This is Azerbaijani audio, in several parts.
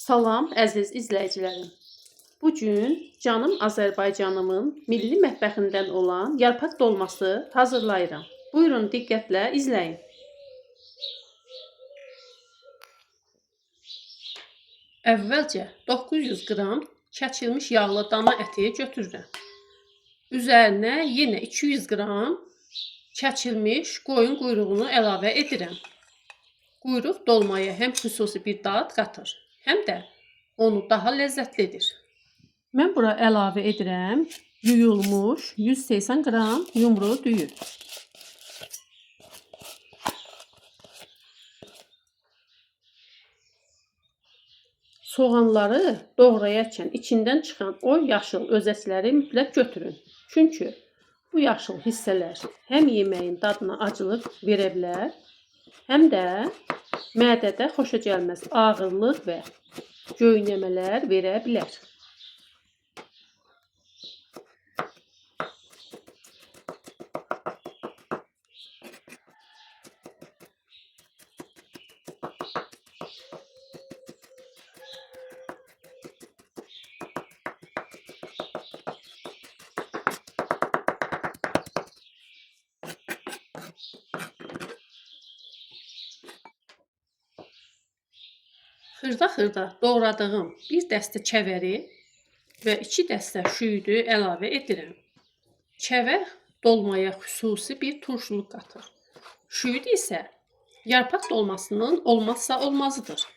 Salam əziz izləyicilərim. Bu gün canım Azərbaycanımın milli mətbəxindən olan yarpaq dolması hazırlayıram. Buyurun diqqətlə izləyin. Əvvəlcə 900 qram kəsilmiş yağlı dana əti götürürəm. Üzərinə yenə 200 qram kəsilmiş qoyun quyruğunu əlavə edirəm. Quyruq dolmaya həm xüsusi bir dad qatır, həm də onu daha ləzzətli edir. Mən bura əlavə edirəm yuyulmuş 180 qram yumru düyü. Soğanları doğrayarkən içindən çıxan o yaşıl özəkləri mütləq götürün. Çünki bu yaşıl hissələr həm yeməyin dadına acılıq verə bilər, həm də mədədə xoşagəlməz ağırlıq və göynəmələr verə bilər. Xırda-xırda doğradığım bir dəstə kəvəri və 2 dəstə şüydü əlavə edirəm. Kəvər dolmaya xüsusi bir turşuluq qatır. Şüyd isə yarpaq dolmasının olmazsa olmazıdır.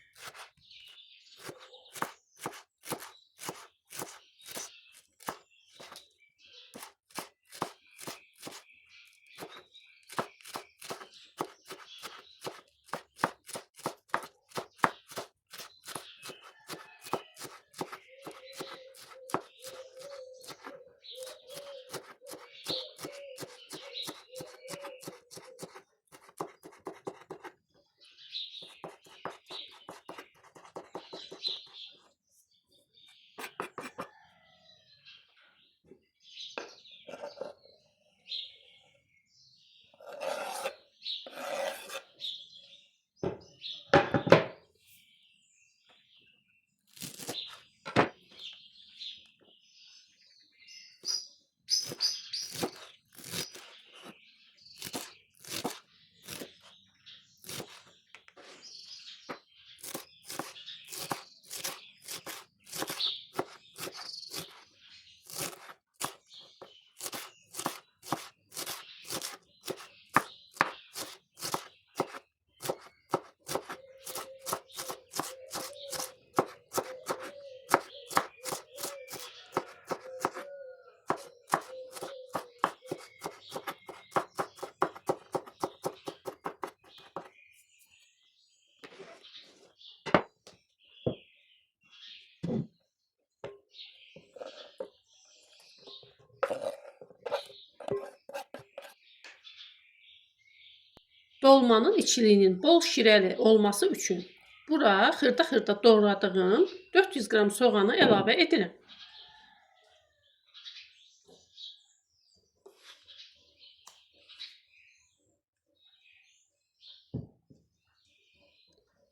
Dolmanın içiliyinin bol şirəli olması üçün bura xırda-xırda doğradığım 400 qram soğanı əlavə edirəm.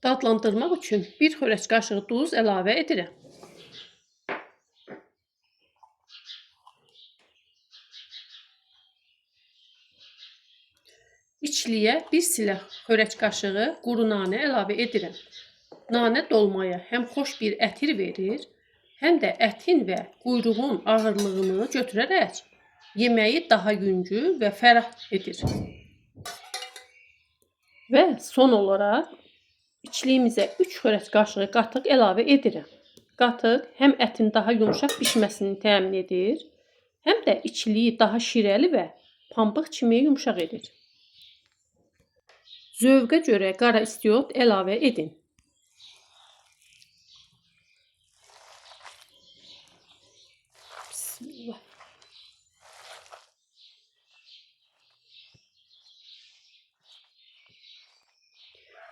Dadlandırmaq üçün 1 xörək qaşığı duz əlavə edirəm. İçliyə 1 silah xörək qaşığı quru nanə əlavə edirəm. Nanə dolmaya həm xoş bir ətir verir, həm də ətin və quyruğun ağırlığını götürərək yeməyi daha yüngül və fərah edir. Və son olaraq içliyimizə 3 xörək qaşığı qatıq əlavə edirəm. Qatıq həm ətin daha yumşaq bişməsini təmin edir, həm də içliyi daha şirəli və pambıq kimi yumşaq edir. Zövqə görə qara istiot əlavə edin. Bismillah.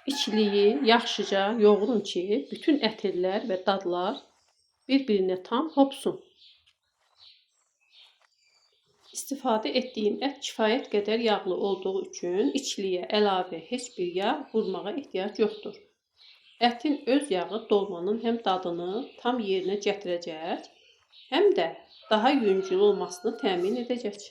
İçliyi yaxşıca yoğurun ki, bütün ətirlər və dadlar bir-birinə tam hopsun. İstifadə etdiyim ət kifayət qədər yağlı olduğu üçün içliyə əlavə heç bir yağ vurmağa ehtiyac yoxdur. Ətin öz yağı dolmanın həm dadını tam yerinə gətirəcək, həm də daha yüngül olmasını təmin edəcək.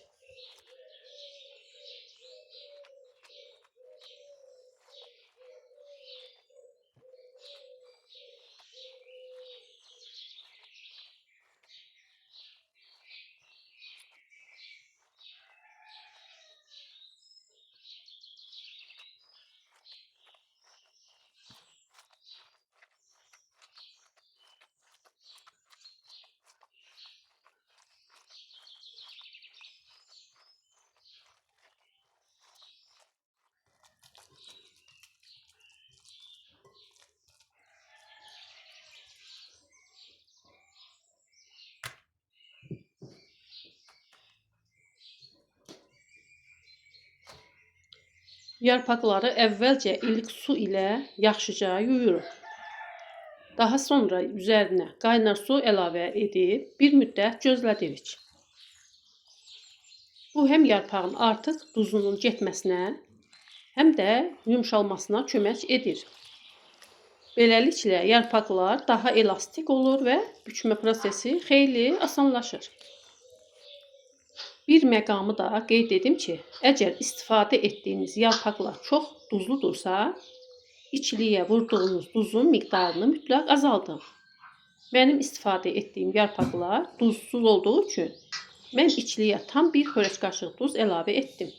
Yarpaqları əvvəlcə ilik su ilə yaxşıca yuyuruq. Daha sonra üzərinə qaynar su əlavə edib bir müddət gözlədirik. Bu həm yarpağın artıq duzunun getməsinə, həm də yumşalmasına kömək edir. Beləliklə yarpaqlar daha elastik olur və bükmə prosesi xeyli asanlaşır. Bir məqamı da qeyd edim ki, əgər istifadə etdiyiniz yarpaqlar çox duzludursa, içliyə vurduğunuz duzun miqdarını mütləq azaldın. Mənim istifadə etdiyim yarpaqlar duzsuz olduğu üçün mən içliyə tam bir xörək qaşığı duz əlavə etdim.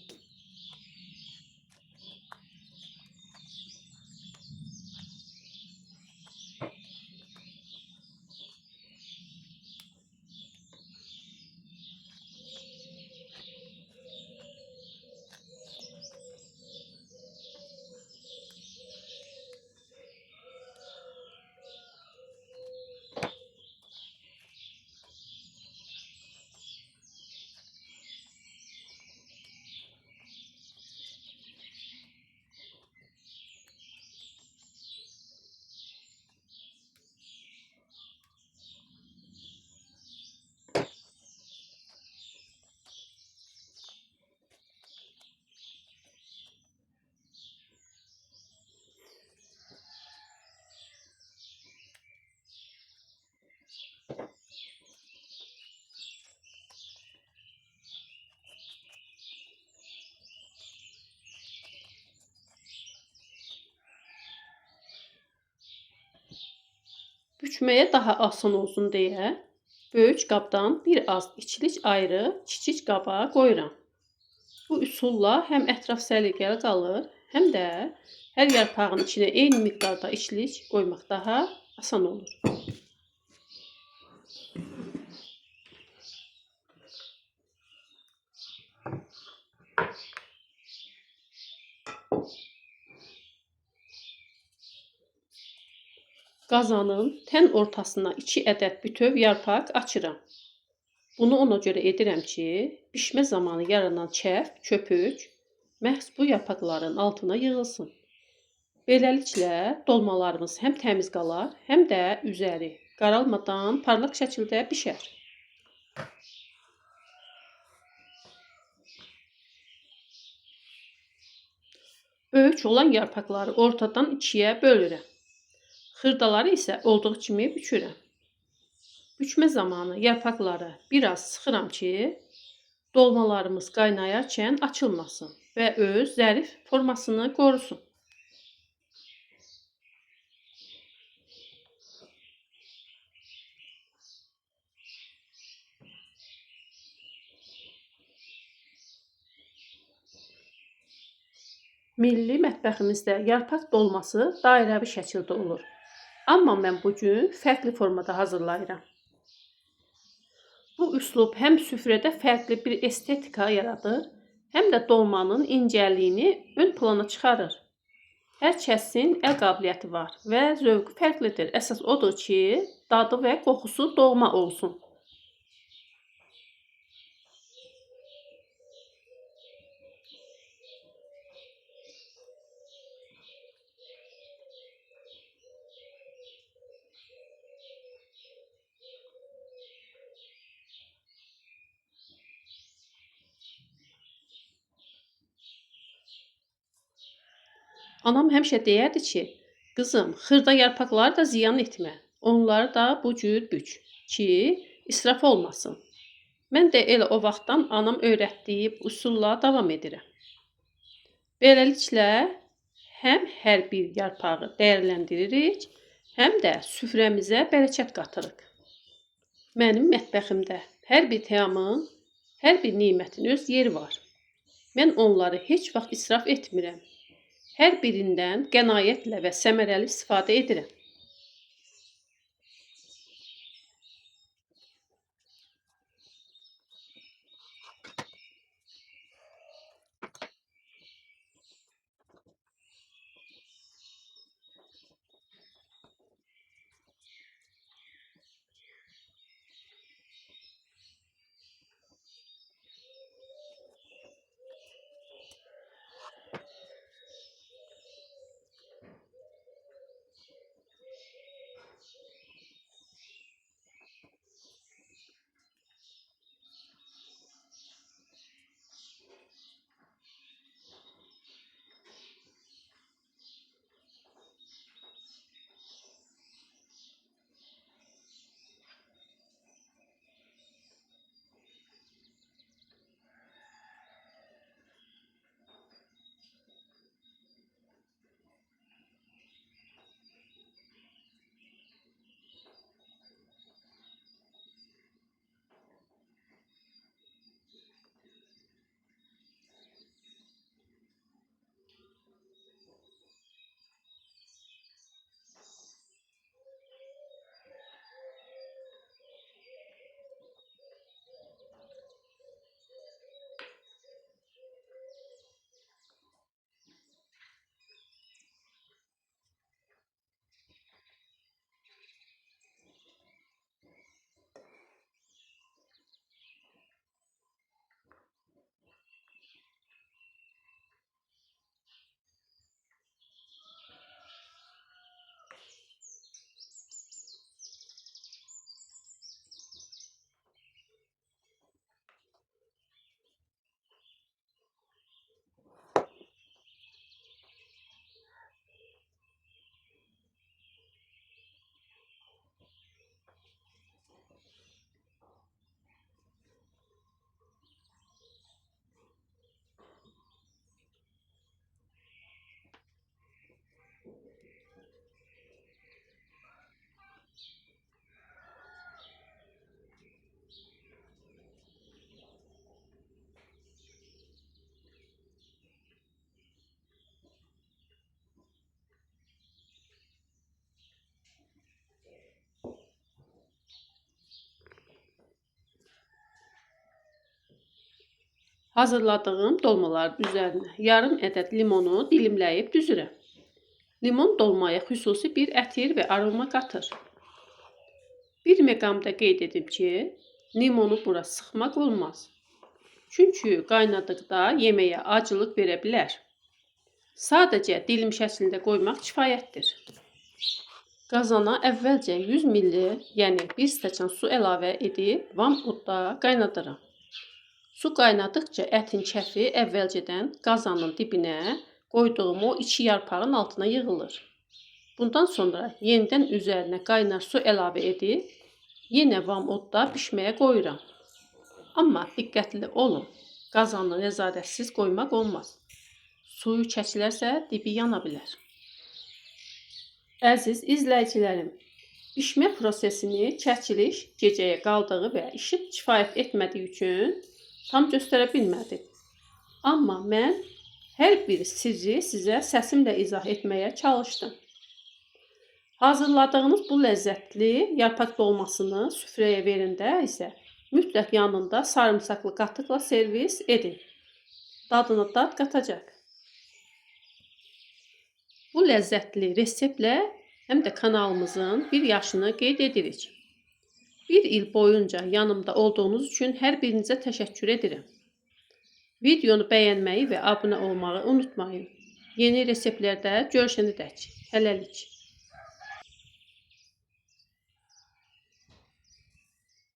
Bükməyə daha asan olsun deyə böyük qabdan bir az içlik ayrı kiçik qaba qoyuram. Bu üsulla həm ətraf səliqəli qalır, həm də hər yarpağın içinə eyni miqdarda içlik qoymaq daha asan olur. Qazanın tən ortasına 2 ədəd bütöv yarpaq açıram. Bunu ona görə edirəm ki, bişmə zamanı yaranan kəf, köpük məhz bu yarpaqların altına yığılsın. Beləliklə dolmalarımız həm təmiz qalar, həm də üzəri qaralmadan parlaq şəkildə bişər. Böyük olan yarpaqları ortadan 2-yə bölürəm. Xırdaları isə olduğu kimi bükürəm. Bükmə zamanı yarpaqları biraz sıxıram ki, dolmalarımız qaynayarkən açılmasın və öz zərif formasını qorusun. Milli mətbəximizdə yarpaq dolması dairəvi şəkildə olur. Amma mən bugün fərqli formada hazırlayıram. Bu üslub həm süfrədə fərqli bir estetika yaradır, həm də dolmanın incəliyini ön plana çıxarır. Hər kəsin əl qabiliyyəti var və zövqü fərqlidir. Əsas odur ki, dadı və qoxusu doğma olsun. Anam həmişə deyərdi ki, Qızım, xırda yarpaqları da ziyan etmə. Onları da bu cür büç ki, israf olmasın. Mən də elə o vaxtdan anam öyrətdiyi üsulla davam edirəm. Beləliklə, həm hər bir yarpağı dəyərləndiririk, həm də süfrəmizə bərəkət qatırıq. Mənim mətbəximdə hər bir təamın, hər bir nemətin öz yeri var. Mən onları heç vaxt israf etmirəm. Hər birindən qənaətlə və səmərəli istifadə edirəm. Hazırladığım dolmaların üzərinə yarım ədəd limonu dilimləyib düzürəm. Limon dolmaya xüsusi bir ətir və aroma qatır. Bir məqamda qeyd edim ki, limonu bura sıxmaq olmaz. Çünki qaynadıqda yeməyə acılıq verə bilər. Sadəcə dilim şəklində qoymaq kifayətdir. Qazana əvvəlcə 100 ml, yəni 1 stəkan su əlavə edib vam odda qaynadıram. Su qaynadıqca ətin kəfi əvvəlcədən qazanın dibinə qoyduğum o 2 yarpağın altına yığılır. Bundan sonra yenidən üzərinə qaynar su əlavə edib, yenə vam odda bişməyə qoyuram. Amma diqqətli olun, qazanı nəzarətsiz qoymaq olmaz. Suyu çəkilərsə dibi yana bilər. Əziz izləyicilərim, bişmə prosesini çəkiliş gecəyə qaldığı və işıq kifayət etmədiyi üçün tam göstərə bilmədim. Amma mən hər bir sirri sizə səsimlə izah etməyə çalışdım. Hazırladığınız bu ləzzətli yarpaq dolmasını süfrəyə verəndə isə mütləq yanında sarımsaqlı qatıqla servis edin. Dadına dad qatacaq. Bu ləzzətli reseptlə həm də kanalımızın bir yaşını qeyd edirik. Bir il boyunca yanımda olduğunuz üçün hər birinizə təşəkkür edirəm. Videonu bəyənməyi və abunə olmağı unutmayın. Yeni reseptlərdə görüşənədək. Hələlik.